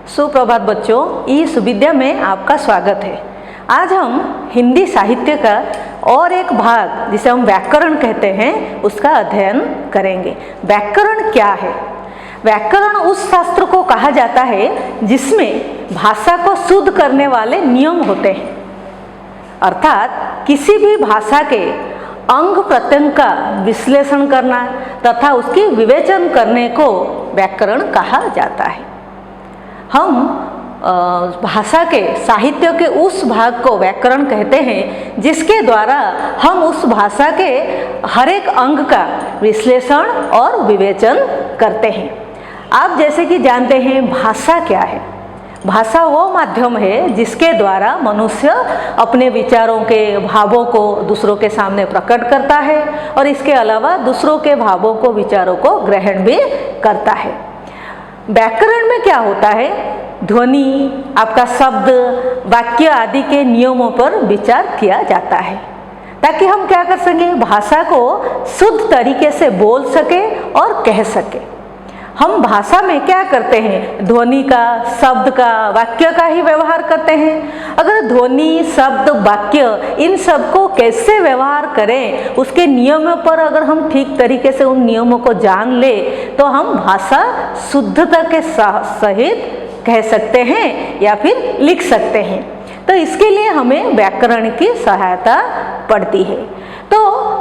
सुप्रभात बच्चों, इस विद्या में आपका स्वागत है। आज हम हिंदी साहित्य का और एक भाग जिसे हम व्याकरण कहते हैं उसका अध्ययन करेंगे। व्याकरण क्या है? व्याकरण उस शास्त्र को कहा जाता है जिसमें भाषा को शुद्ध करने वाले नियम होते हैं, अर्थात किसी भी भाषा के अंग प्रत्यंग का विश्लेषण करना तथा उसकी विवेचन करने को व्याकरण कहा जाता है। हम भाषा के साहित्य के उस भाग को व्याकरण कहते हैं जिसके द्वारा हम उस भाषा के हर एक अंग का विश्लेषण और विवेचन करते हैं। आप जैसे कि जानते हैं भाषा क्या है? भाषा वो माध्यम है जिसके द्वारा मनुष्य अपने विचारों के भावों को दूसरों के सामने प्रकट करता है और इसके अलावा दूसरों के भावों को विचारों को ग्रहण भी करता है। व्याकरण में क्या होता है? ध्वनि, आपका शब्द, वाक्य आदि के नियमों पर विचार किया जाता है ताकि हम क्या कर सकें, भाषा को शुद्ध तरीके से बोल सके और कह सके। हम भाषा में क्या करते हैं? ध्वनि का, शब्द का, वाक्य का ही व्यवहार करते हैं। अगर ध्वनि, शब्द, वाक्य इन सब को कैसे व्यवहार करें, उसके नियमों पर अगर हम ठीक तरीके से उन नियमों को जान ले तो हम भाषा शुद्धता के सहित कह सकते हैं या फिर लिख सकते हैं। तो इसके लिए हमें व्याकरण की सहायता पड़ती है। तो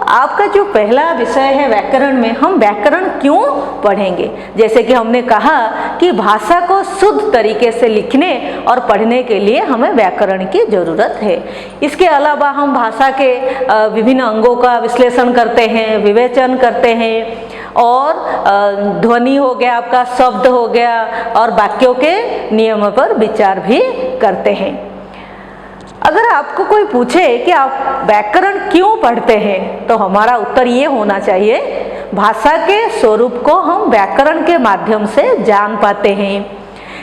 आपका जो पहला विषय है व्याकरण में, हम व्याकरण क्यों पढ़ेंगे? जैसे कि हमने कहा कि भाषा को शुद्ध तरीके से लिखने और पढ़ने के लिए हमें व्याकरण की ज़रूरत है। इसके अलावा हम भाषा के विभिन्न अंगों का विश्लेषण करते हैं, विवेचन करते हैं और ध्वनि हो गया, आपका शब्द हो गया और वाक्यों के नियमों पर विचार भी करते हैं। अगर आपको कोई पूछे कि आप व्याकरण क्यों पढ़ते हैं तो हमारा उत्तर ये होना चाहिए, भाषा के स्वरूप को हम व्याकरण के माध्यम से जान पाते हैं।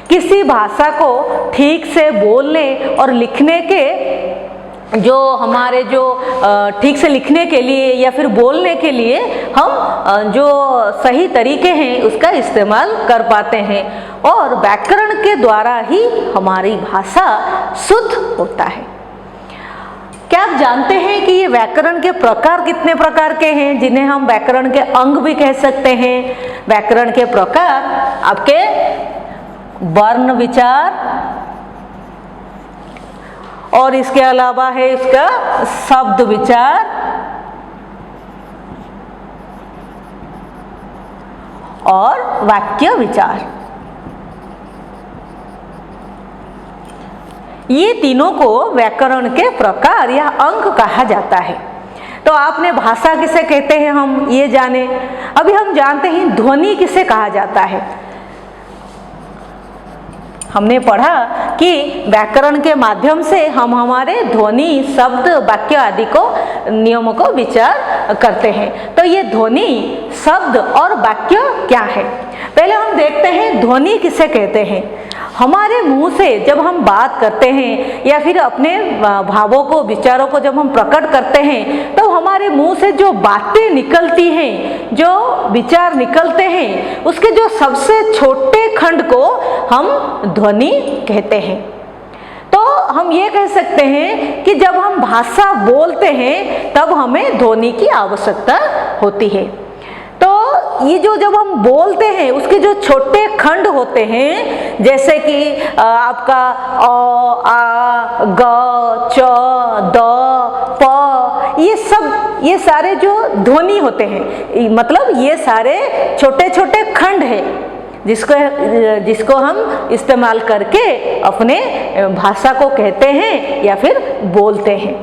किसी भाषा को ठीक से बोलने और लिखने के ठीक से लिखने के लिए या फिर बोलने के लिए हम जो सही तरीके हैं उसका इस्तेमाल कर पाते हैं और व्याकरण के द्वारा ही हमारी भाषा शुद्ध होता है। क्या आप जानते हैं कि ये व्याकरण के प्रकार कितने प्रकार के हैं जिन्हें हम व्याकरण के अंग भी कह सकते हैं? व्याकरण के प्रकार आपके वर्ण विचार और इसके अलावा है इसका शब्द विचार और वाक्य विचार। ये तीनों को व्याकरण के प्रकार या अंग कहा जाता है। तो आपने भाषा किसे कहते हैं हम ये जाने। अभी हम जानते हैं ध्वनि किसे कहा जाता है। हमने पढ़ा कि व्याकरण के माध्यम से हम हमारे ध्वनि, शब्द, वाक्य आदि को नियमों को विचार करते हैं। तो ये ध्वनि, शब्द और वाक्य क्या है? पहले हम देखते हैं ध्वनि किसे कहते हैं। हमारे मुंह से जब हम बात करते हैं या फिर अपने भावों को, विचारों को जब हम प्रकट करते हैं तो हमारे मुंह से जो बातें निकलती हैं, जो विचार निकलते हैं, उसके जो सबसे छोटे खंड को हम ध्वनि कहते हैं। तो हम ये कह सकते हैं कि जब हम भाषा बोलते हैं तब हमें ध्वनि की आवश्यकता होती है। तो ये जब हम बोलते हैं उसके जो छोटे खंड होते हैं, जैसे कि आपका अ, आ, ग, च, द, प, ये सारे जो ध्वनि होते हैं, मतलब ये सारे छोटे छोटे खंड हैं जिसको हम इस्तेमाल करके अपने भाषा को कहते हैं या फिर बोलते हैं।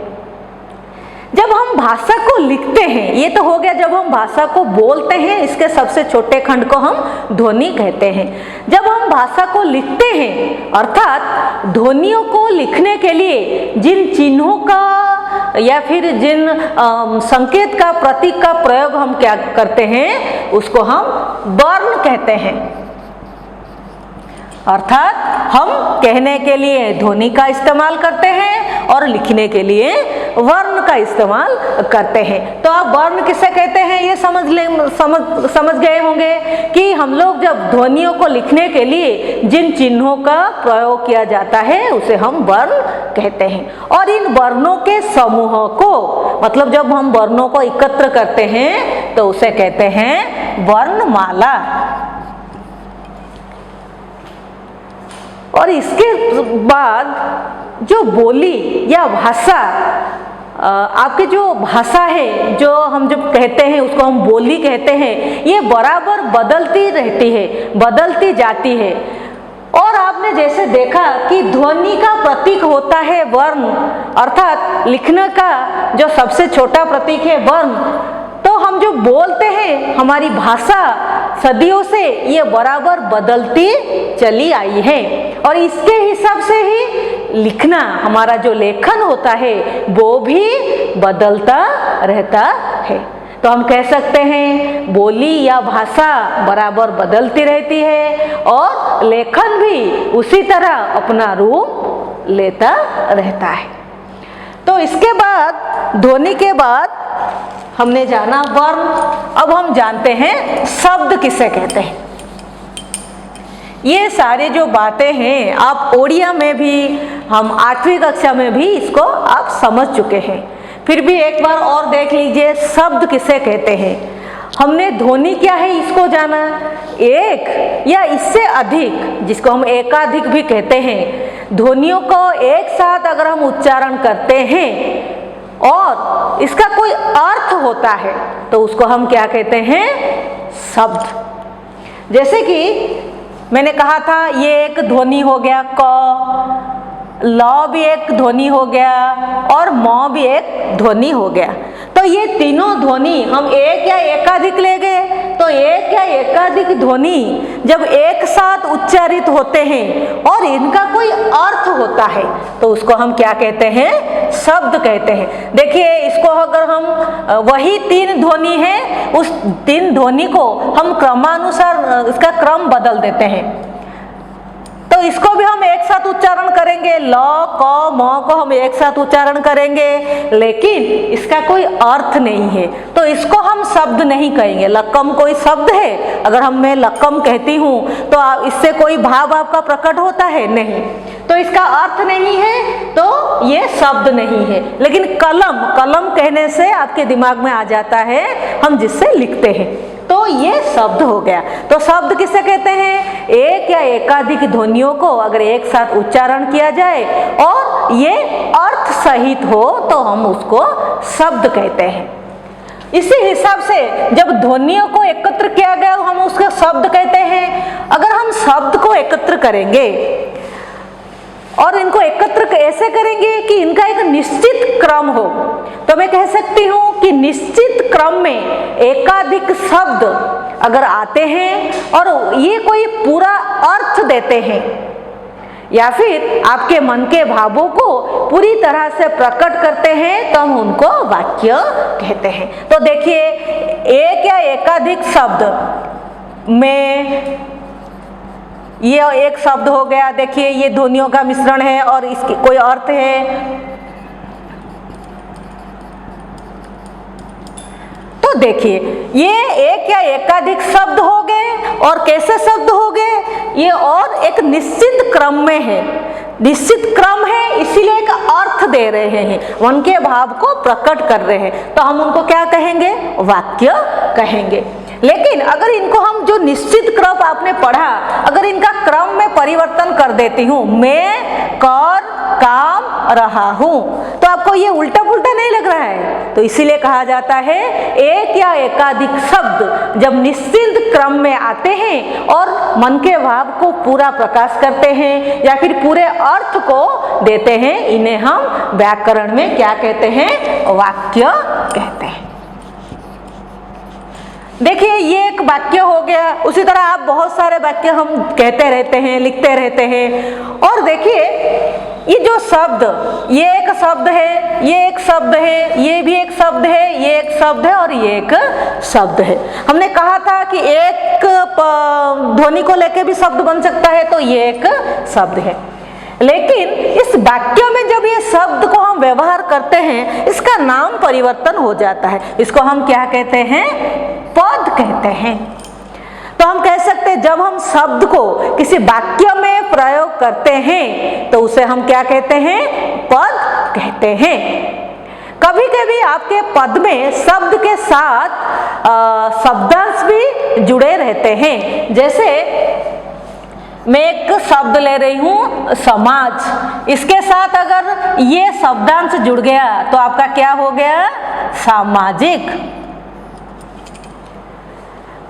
जब हम भाषा को लिखते हैं, ये तो हो गया जब हम भाषा को बोलते हैं, इसके सबसे छोटे खंड को हम ध्वनि कहते हैं। जब हम भाषा को लिखते हैं, अर्थात ध्वनियों को लिखने के लिए जिन चिन्हों का या फिर जिन संकेत का, प्रतीक का प्रयोग हम क्या करते हैं, उसको हम वर्ण कहते हैं। अर्थात हम कहने के लिए ध्वनि का इस्तेमाल करते हैं और लिखने के लिए वर्ण का इस्तेमाल करते हैं। तो आप वर्ण किसे कहते हैं ये समझ गए होंगे कि हम लोग जब ध्वनियों को लिखने के लिए जिन चिन्हों का प्रयोग किया जाता है उसे हम वर्ण कहते हैं। और इन वर्णों के समूह को, मतलब जब हम वर्णों को एकत्र करते हैं तो उसे कहते हैं वर्णमाला। और इसके बाद जो बोली या भाषा, आपकी जो भाषा है, जो हम जब कहते हैं उसको हम बोली कहते हैं, ये बराबर बदलती रहती है, बदलती जाती है। और आपने जैसे देखा कि ध्वनि का प्रतीक होता है वर्ण, अर्थात लिखने का जो सबसे छोटा प्रतीक है वर्ण, तो हम जो बोलते हैं हमारी भाषा सदियों से ये बराबर बदलती चली आई है। और इसके हिसाब से ही लिखना, हमारा जो लेखन होता है वो भी बदलता रहता है। तो हम कह सकते हैं बोली या भाषा बराबर बदलती रहती है और लेखन भी उसी तरह अपना रूप लेता रहता है। तो इसके बाद ध्वनि के बाद हमने जाना वर्ण। अब हम जानते हैं शब्द किसे कहते हैं। ये सारे जो बातें हैं आप ओडिया में भी, हम 8वीं कक्षा में भी इसको आप समझ चुके हैं। फिर भी एक बार और देख लीजिए शब्द किसे कहते हैं। हमने ध्वनि क्या है इसको जाना, एक या इससे अधिक, जिसको हम एकाधिक भी कहते हैं, ध्वनियों को एक साथ अगर हम उच्चारण करते हैं और इसका कोई अर्थ होता है तो उसको हम क्या कहते हैं, शब्द। जैसे कि मैंने कहा था ये एक ध्वनि हो गया क, ल भी एक ध्वनि हो गया और म भी एक ध्वनि हो गया। तो ये तीनों ध्वनि हम एक या एकाधिक ले गए, तो एक या एकाधिक ध्वनि जब एक साथ उच्चारित होते हैं और इनका कोई अर्थ होता है तो उसको हम क्या कहते हैं, शब्द कहते हैं। देखिए इसको अगर हम वही 3 ध्वनि है, उस 3 ध्वनि को हम क्रमानुसार इसका क्रम बदल देते हैं तो इसको भी हम एक साथ उच्चारण करेंगे, ल क म को हम एक साथ उच्चारण करेंगे, लेकिन इसका कोई अर्थ नहीं है तो इसको हम शब्द नहीं कहेंगे। लक्कम कोई शब्द है, अगर मैं लक्कम कहती हूँ तो इससे कोई भाव आपका प्रकट होता है नहीं, तो इसका अर्थ नहीं है तो ये शब्द नहीं है। लेकिन कलम, कलम कहने से आपके दिमाग में आ जाता है हम जिससे लिखते हैं, तो ये शब्द हो गया। तो शब्द किसे कहते हैं, एक या एकाधिक ध्वनियों को अगर एक साथ उच्चारण किया जाए और ये अर्थ सहित हो तो हम उसको शब्द कहते हैं। इसी हिसाब से जब ध्वनियों को एकत्र किया गया हम उसको शब्द कहते हैं। अगर हम शब्द को एकत्र करेंगे और इनको एकत्र ऐसे करेंगे कि इनका एक निश्चित क्रम हो, तो मैं कह सकती हूँ कि निश्चित क्रम में एकाधिक शब्द अगर आते हैं और ये कोई पूरा अर्थ देते हैं या फिर आपके मन के भावों को पूरी तरह से प्रकट करते हैं तो हम उनको वाक्य कहते हैं। तो देखिए एक या एकाधिक शब्द में ये एक शब्द हो गया, देखिए ये ध्वनियों का मिश्रण है और इसकी कोई अर्थ है। तो देखिए ये एक या एकाधिक शब्द हो गए और कैसे शब्द हो गए, ये और एक निश्चित क्रम में है, निश्चित क्रम है इसीलिए एक अर्थ दे रहे हैं, उनके भाव को प्रकट कर रहे हैं, तो हम उनको क्या कहेंगे, वाक्य कहेंगे। लेकिन अगर इनको हम जो निश्चित क्रम आपने पढ़ा, अगर इनका क्रम में परिवर्तन कर देती हूँ, मैं कर काम रहा हूँ, तो आपको ये उल्टा पुल्टा नहीं लग रहा है, तो इसीलिए कहा जाता है एक या एकाधिक शब्द जब निश्चित क्रम में आते हैं और मन के भाव को पूरा प्रकाश करते हैं या फिर पूरे अर्थ को देते हैं, इन्हें हम व्याकरण में क्या कहते हैं, वाक्य कहते हैं। देखिए ये एक वाक्य हो गया, उसी तरह आप बहुत सारे वाक्य हम कहते रहते हैं, लिखते रहते हैं। और देखिए ये जो शब्द, ये एक शब्द है, ये एक शब्द है, ये भी एक शब्द है, ये एक शब्द है और ये एक शब्द है। हमने कहा था कि एक ध्वनि को लेके भी शब्द बन सकता है, तो ये एक शब्द है। लेकिन इस वाक्य में जब ये शब्द को हम व्यवहार करते हैं, इसका नाम परिवर्तन हो जाता है। इसको हम क्या कहते हैं? पद कहते हैं। तो हम कह सकते हैं जब हम शब्द को किसी वाक्य में प्रयोग करते हैं तो उसे हम क्या कहते हैं? पद कहते हैं। कभी कभी आपके पद में शब्द के साथ शब्दांश भी जुड़े रहते हैं। जैसे मैं एक शब्द ले रही हूं समाज, इसके साथ अगर ये शब्दांश जुड़ गया तो आपका क्या हो गया? सामाजिक।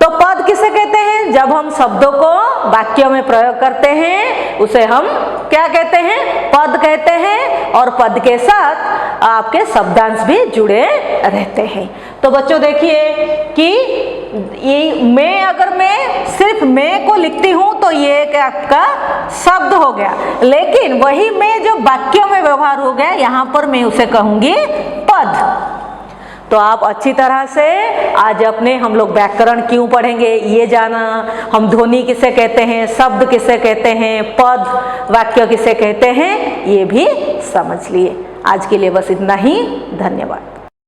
तो पद किसे कहते हैं? जब हम शब्दों को वाक्यों में प्रयोग करते हैं उसे हम क्या कहते हैं? पद कहते हैं। और पद के साथ आपके शब्दांश भी जुड़े रहते हैं। तो बच्चों देखिए कि ये मैं, अगर मैं सिर्फ मैं को लिखती हूं तो ये एक आपका शब्द हो गया, लेकिन वही मैं जो वाक्यों में व्यवहार हो गया, यहां पर मैं उसे कहूंगी पद। तो आप अच्छी तरह से आज अपने हम लोग व्याकरण क्यों पढ़ेंगे ये जाना, हम ध्वनि किसे कहते हैं, शब्द किसे कहते हैं, पद वाक्य किसे कहते हैं, ये भी समझ लिए। आज के लिए बस इतना ही। धन्यवाद।